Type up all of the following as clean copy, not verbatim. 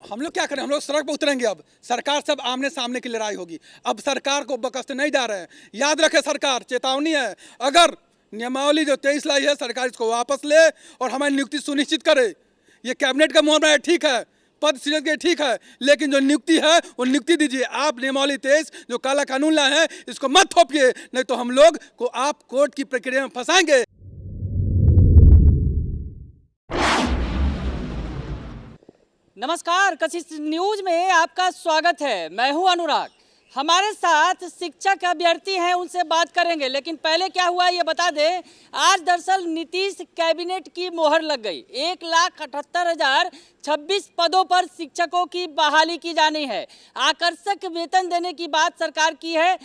हम लोग क्या करें, हम लोग सड़क पर उतरेंगे। अब सरकार सब आमने सामने की लड़ाई होगी। अब सरकार को बकसते नहीं जा रहे हैं। याद रखे, सरकार चेतावनी है, अगर नियमावली जो 23 लाई है सरकार इसको वापस ले और हमारी नियुक्ति सुनिश्चित करे। ये कैबिनेट का मुआवजा है, ठीक है, पद सृजन के ठीक है, लेकिन जो नियुक्ति है वो नियुक्ति दीजिए। आप नियमावली 23 जो काला कानून लाए हैं इसको मत थोपिए, नहीं तो हम लोग को आप कोर्ट की प्रक्रिया में फंसाएंगे। नमस्कार, कशिश न्यूज में आपका स्वागत है। मैं हूं अनुराग। हमारे साथ शिक्षक अभ्यर्थी हैं, उनसे बात करेंगे। लेकिन पहले क्या हुआ ये बता दें। आज दरअसल नीतीश कैबिनेट की मोहर लग गई। 1,78,026 पदों पर शिक्षकों की बहाली की जानी है। आकर्षक वेतन देने की बात सरकार की है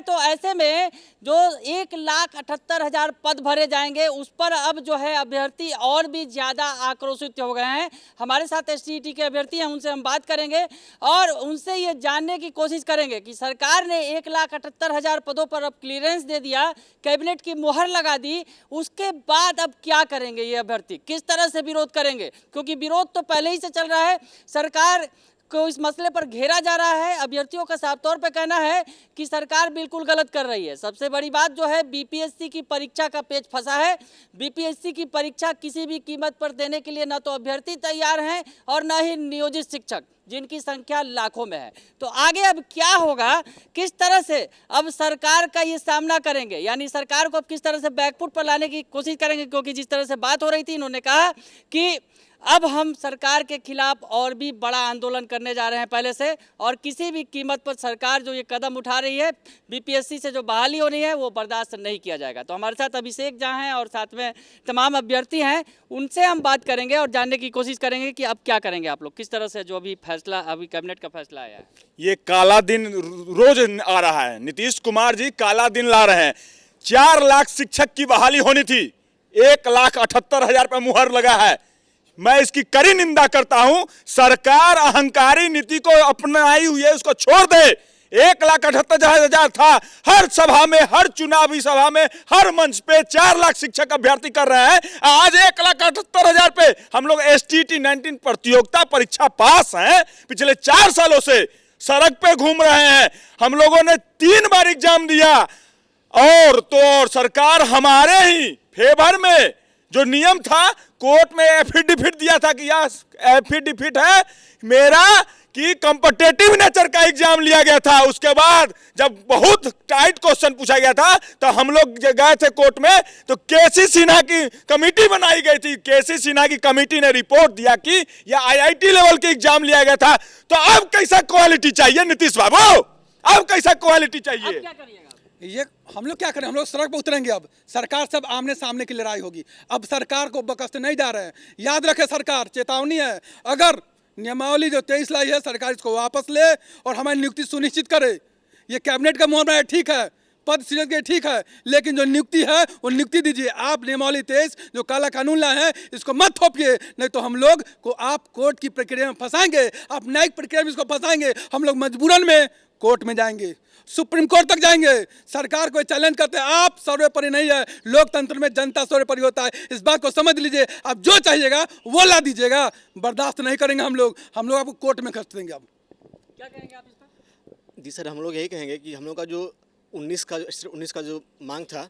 तो ऐसे में जो 1,78,000 पद भरे जाएंगे उस पर अब जो है अभ्यर्थी और भी ज़्यादा आक्रोशित हो गए हैं। हमारे साथ एसटीईटी के अभ्यर्थी हैं, उनसे हम बात करेंगे और उनसे ये जानने की कोशिश करेंगे कि सरकार ने 1,78,000 पदों पर अब क्लियरेंस दे दिया, कैबिनेट की मोहर लगा दी, उसके बाद अब क्या करेंगे ये अभ्यर्थी, किस तरह से विरोध करेंगे। क्योंकि विरोध तो पहले ही से चल रहा है, सरकार को इस मसले पर घेरा जा रहा है। अभ्यर्थियों का साफ तौर पर कहना है कि सरकार बिल्कुल गलत कर रही है। सबसे बड़ी बात जो है, बीपीएससी की परीक्षा का पेच फंसा है। बीपीएससी की परीक्षा किसी भी कीमत पर देने के लिए न तो अभ्यर्थी तैयार हैं और न ही नियोजित शिक्षक, जिनकी संख्या लाखों में है। तो आगे अब क्या होगा, किस तरह से अब सरकार का ये सामना करेंगे, यानी सरकार को अब किस तरह से बैकफुट पर लाने की कोशिश करेंगे। क्योंकि जिस तरह से बात हो रही थी, इन्होंने कहा कि अब हम सरकार के खिलाफ और भी बड़ा आंदोलन करने जा रहे हैं पहले से, और किसी भी कीमत पर सरकार जो ये कदम उठा रही है, बीपीएससी से जो बहाली होनी है वो बर्दाश्त नहीं किया जाएगा। तो हमारे साथ अभिषेक जहाँ हैं और साथ में तमाम अभ्यर्थी हैं, उनसे हम बात करेंगे और जानने की कोशिश करेंगे कि अब क्या करेंगे आप लोग, किस तरह से जो अभी फैसला, अभी कैबिनेट का फैसला आया है। ये काला दिन रोज आ रहा है। नीतीश कुमार जी काला दिन ला रहे हैं। 4 लाख शिक्षक की बहाली होनी थी, 1,78,000 पे मुहर लगा है। मैं इसकी कड़ी निंदा करता हूं। सरकार अहंकारी नीति को अपनाई हुई है, उसको छोड़ दे। 1,78,000 था। हर सभा में, हर चुनावी सभा में, हर मंच पे 4 लाख शिक्षक अभ्यर्थी कर रहे हैं। आज 1,78,000 पे हम लोग STT 19 प्रतियोगिता परीक्षा पास हैं। पिछले 4 सालों से सड़क पे घूम रहे हैं। हम लोगों ने 3 बार एग्जाम दिया और सरकार हमारे ही फेवर में जो नियम था, कोर्ट में एफिडेविट दिया था कि यह एफिडेविट है मेरा कि कॉम्पिटिटिव नेचर का एग्जाम लिया गया था। उसके बाद जब बहुत टाइट क्वेश्चन पूछा गया था तो हम लोग गए थे कोर्ट में, तो केसी सिन्हा की कमेटी बनाई गई थी। केसी सिन्हा की कमेटी ने रिपोर्ट दिया कि यह IIT लेवल के एग्जाम लिया गया था। तो अब कैसा क्वालिटी चाहिए नीतीश बाबू, अब कैसा क्वालिटी चाहिए। क्या करिएगा ये हम लोग क्या करें, हम लोग सड़क पर उतरेंगे। अब सरकार सब आमने सामने की लड़ाई होगी। अब सरकार को बकसते नहीं जा रहे हैं। याद रखे, सरकार चेतावनी है, अगर नियमावली जो 23 लाई है सरकार इसको वापस ले और हमारी नियुक्ति सुनिश्चित करे। ये कैबिनेट का मुआवजा है, ठीक है, पद सृजन के ठीक है, लेकिन जो नियुक्ति है वो नियुक्ति दीजिए। आप नियमावली 23 जो काला कानून लाए हैं इसको मत थोपिए, नहीं तो हम लोग को आप कोर्ट की प्रक्रिया में फंसाएंगे। आप न्यायिक प्रक्रिया में इसको फंसाएंगे। हम लोग मजबूरन में कोर्ट में जाएंगे, सुप्रीम कोर्ट तक जाएंगे। सरकार को चैलेंज करते हैं, आप सर्वोपरि नहीं है। लोकतंत्र में जनता सर्वोपरि होता है, इस बात को समझ लीजिए। आप जो चाहिएगा वो ला दीजिएगा, बर्दाश्त नहीं करेंगे हम लोग आपको कोर्ट में खर्च देंगे। अब क्या कहेंगे आप इस पर? जी सर, हम लोग यही कहेंगे कि हम लोग का जो 19 का जो मांग था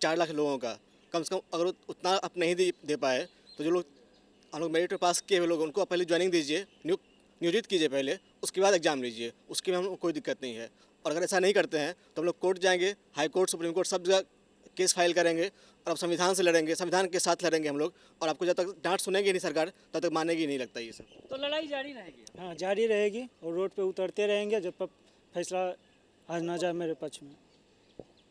4 लाख लोगों का, कम से कम अगर उतना आप नहीं दे पाए तो जो लोग हम लोग मेरिट पे पास किए हुए लोग, उनको पहले ज्वाइनिंग दीजिए, नियोजित कीजिए पहले, उसके बाद एग्जाम लीजिए। उसके में हम लोग कोई दिक्कत नहीं है। और अगर ऐसा नहीं करते हैं तो हम लोग कोर्ट जाएंगे, हाई कोर्ट, सुप्रीम कोर्ट, सब जगह केस फाइल करेंगे और अब संविधान से लड़ेंगे, संविधान के साथ लड़ेंगे हम लोग। और आपको जब तक डांट सुनेंगे नहीं सरकार, तब तक मानेगी नहीं, लगता ये सब। तो लड़ाई जारी रहेगी। हाँ, जारी रहेगी और रोड पे उतरते रहेंगे जब तक फैसला आज ना जाए मेरे पक्ष में।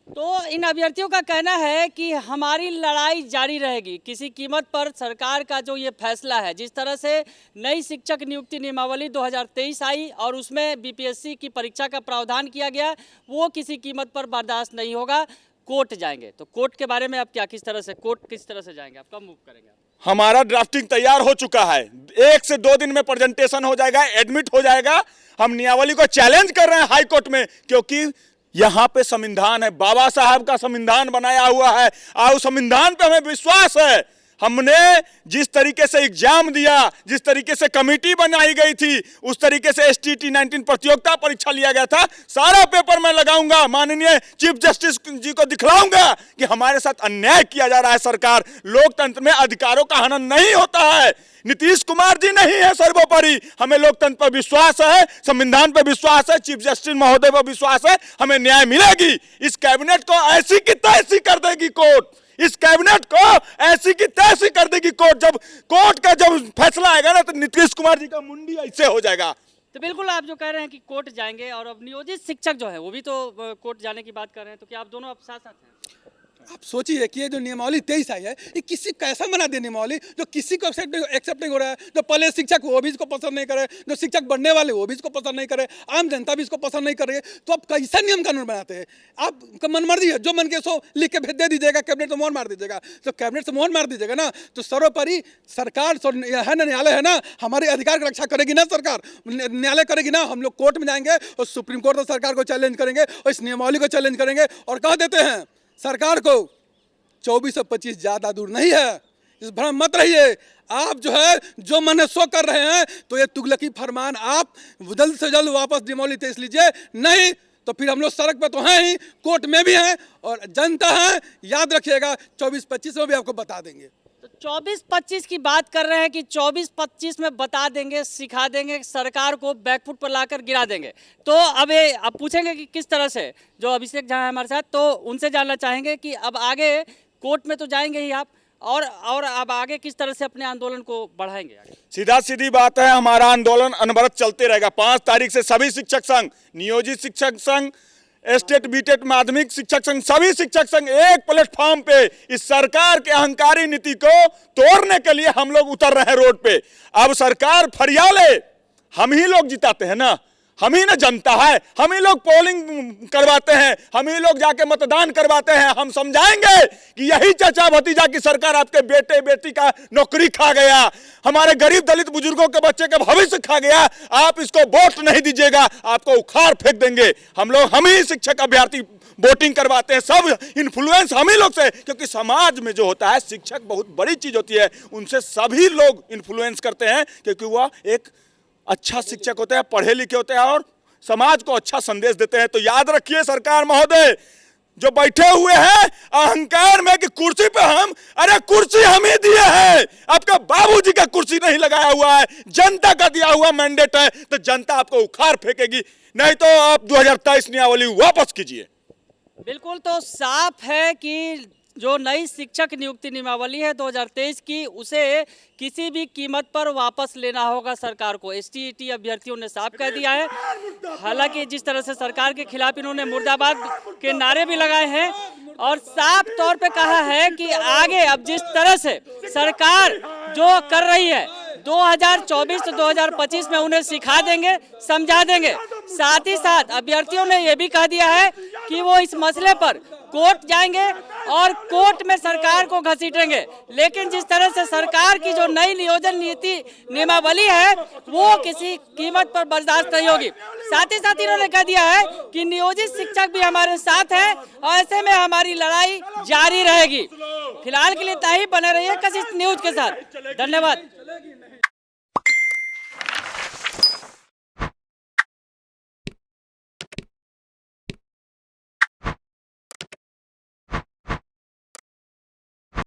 तो इन अभ्यर्थियों का कहना है कि हमारी लड़ाई जारी रहेगी, किसी कीमत पर सरकार का जो ये फैसला है, जिस तरह से नई शिक्षक नियुक्ति नियमावली 2023 आई और उसमें बीपीएससी की परीक्षा का प्रावधान किया गया, वो किसी कीमत पर बर्दाश्त नहीं होगा। कोर्ट जाएंगे। तो कोर्ट के बारे में आप क्या, किस तरह से कोर्ट किस तरह से जाएंगे, आप कब मूव करेंगे? हमारा ड्राफ्टिंग तैयार हो चुका है। 1 से 2 दिन में प्रेजेंटेशन हो जाएगा, एडमिट हो जाएगा। हम नियमावली को चैलेंज कर रहे हैं हाई कोर्ट में, क्योंकि यहाँ पे संविधान है, बाबा साहब का संविधान बनाया हुआ है और संविधान पे हमें विश्वास है। हमने जिस तरीके से एग्जाम दिया, जिस तरीके से कमेटी बनाई गई थी, उस तरीके से STT 19 प्रतियोगिता परीक्षा लिया गया था, सारा पेपर मैं लगाऊंगा, माननीय चीफ जस्टिस जी को दिखलाऊंगा कि हमारे साथ अन्याय किया जा रहा है। सरकार, लोकतंत्र में अधिकारों का हनन नहीं होता है। नीतीश कुमार जी नहीं है सर्वोपरि, हमें लोकतंत्र पर विश्वास है, संविधान पर विश्वास है, चीफ जस्टिस महोदय पर विश्वास है, हमें न्याय मिलेगी। इस कैबिनेट को ऐसी की तैसी कर देगी कोर्ट, इस कैबिनेट को ऐसी की तैसी कर देगी कोर्ट। जब कोर्ट का जब फैसला आएगा ना, तो नीतीश कुमार जी का मुंडी ऐसे हो जाएगा। तो बिल्कुल आप जो कह रहे हैं कि कोर्ट जाएंगे, और अब नियोजित शिक्षक जो है वो भी तो कोर्ट जाने की बात कर रहे हैं, तो क्या आप दोनों अब साथ साथ हैं? आप सोचिए कि ये जो नियमावली 23 आई है, ये किसी कैसा बना दी नियमावली जो किसी को एक्सेप्ट नहीं हो रहा है। जो पहले शिक्षक वो भी इसको पसंद नहीं करे, जो शिक्षक बनने वाले वो भी इसको पसंद नहीं करे, आम जनता भी इसको पसंद नहीं कर रही है। तो आप कैसा नियम कानून बनाते हैं? आपका मन मर्जी है, जो मन के सो लिख के भेज दे दीजिएगा, कैबिनेट से मोहर मार दीजिएगा। तो कैबिनेट से मोहर मार दीजिएगा ना, तो सर्वोपरि सरकार है ना, न्यायालय है ना, हमारे अधिकार की रक्षा करेगी ना सरकार, न्यायालय करेगी ना। हम लोग कोर्ट में जाएंगे और सुप्रीम कोर्ट में सरकार को चैलेंज करेंगे और इस नियमावली को चैलेंज करेंगे और कह देते हैं सरकार को 2425 ज्यादा दूर नहीं है, इस भ्रम मत रहिए। आप जो है जो मन है सो कर रहे हैं, तो ये तुगलकी फरमान आप जल्द से जल्द वापस नियमावली 23 लीजिए, नहीं तो फिर हम लोग सड़क पर तो हैं ही, कोर्ट में भी हैं और जनता है। याद रखिएगा 2425 में भी आपको बता देंगे। तो 24-25 की बात कर रहे हैं कि 24-25 में बता देंगे, सिखा देंगे, सरकार को बैकफुट पर लाकर गिरा देंगे। तो अब पूछेंगे कि किस तरह से, जो अभिषेक झा है हमारे साथ, तो उनसे जानना चाहेंगे कि अब आगे कोर्ट में तो जाएंगे ही आप, और अब आगे किस तरह से अपने आंदोलन को बढ़ाएंगे? सीधा सीधी बात है, हमारा आंदोलन अनवरत चलते रहेगा। 5 तारीख से सभी शिक्षक संघ, नियोजित शिक्षक संघ, स्टेट बीटेट माध्यमिक शिक्षक संघ, सभी शिक्षक संघ एक प्लेटफॉर्म पे इस सरकार के अहंकारी नीति को तोड़ने के लिए हम लोग उतर रहे हैं रोड पे। अब सरकार फरियाले, हम ही लोग जिताते हैं ना, हम ही ना जनता है, हम ही लोग पोलिंग करवाते हैं, हम ही लोग जाके मतदान करवाते हैं। हम समझाएंगे कि यही चाचा भतीजा की सरकार आपके बेटे बेटी का नौकरी खा गया, हमारे गरीब दलित बुजुर्गों के बच्चे का भविष्य खा गया। आप इसको वोट नहीं दीजिएगा, आपको उखाड़ फेंक देंगे। हम ही शिक्षक अभ्यर्थी वोटिंग करवाते हैं, सब इन्फ्लुएंस हम ही लोग से, क्योंकि समाज में जो होता है शिक्षक बहुत बड़ी चीज होती है, उनसे सभी लोग इन्फ्लुएंस करते हैं, क्योंकि वह एक अच्छा शिक्षक होते हैं, पढ़े लिखे होते हैं और समाज को अच्छा संदेश देते हैं। तो याद रखिए सरकार महोदय जो बैठे हुए हैं अहंकार में कि कुर्सी पे अरे कुर्सी हम ही दिए हैं, आपका बाबूजी का कुर्सी नहीं लगाया हुआ है, जनता का दिया हुआ मैंडेट है, तो जनता आपको उखाड़ फेंकेगी। नहीं तो आप 2023 नियमावली वापस कीजिए। बिल्कुल, तो साफ है कि जो नई शिक्षक नियुक्ति नियमावली है 2023 की, उसे किसी भी कीमत पर वापस लेना होगा सरकार को। STT अभ्यर्थियों ने साफ कह दिया है। हालांकि जिस तरह से सरकार के खिलाफ इन्होंने मुर्दाबाद के नारे भी लगाए हैं और साफ तौर पे कहा है कि आगे अब जिस तरह से सरकार जो कर रही है 2024 से 2025 में उन्हें सिखा देंगे, समझा देंगे। साथ ही साथ अभ्यर्थियों ने यह भी कह दिया है कि वो इस मसले पर कोर्ट जाएंगे और कोर्ट में सरकार को घसीटेंगे। लेकिन जिस तरह से सरकार की जो नई नियोजन नीति नियमावली है वो किसी कीमत पर बर्दाश्त नहीं होगी। साथ ही साथ इन्होंने कह दिया है कि नियोजित शिक्षक भी हमारे साथ हैं और ऐसे में हमारी लड़ाई जारी रहेगी। फिलहाल के लिए ताही बने रहिए कशिश न्यूज के साथ। धन्यवाद।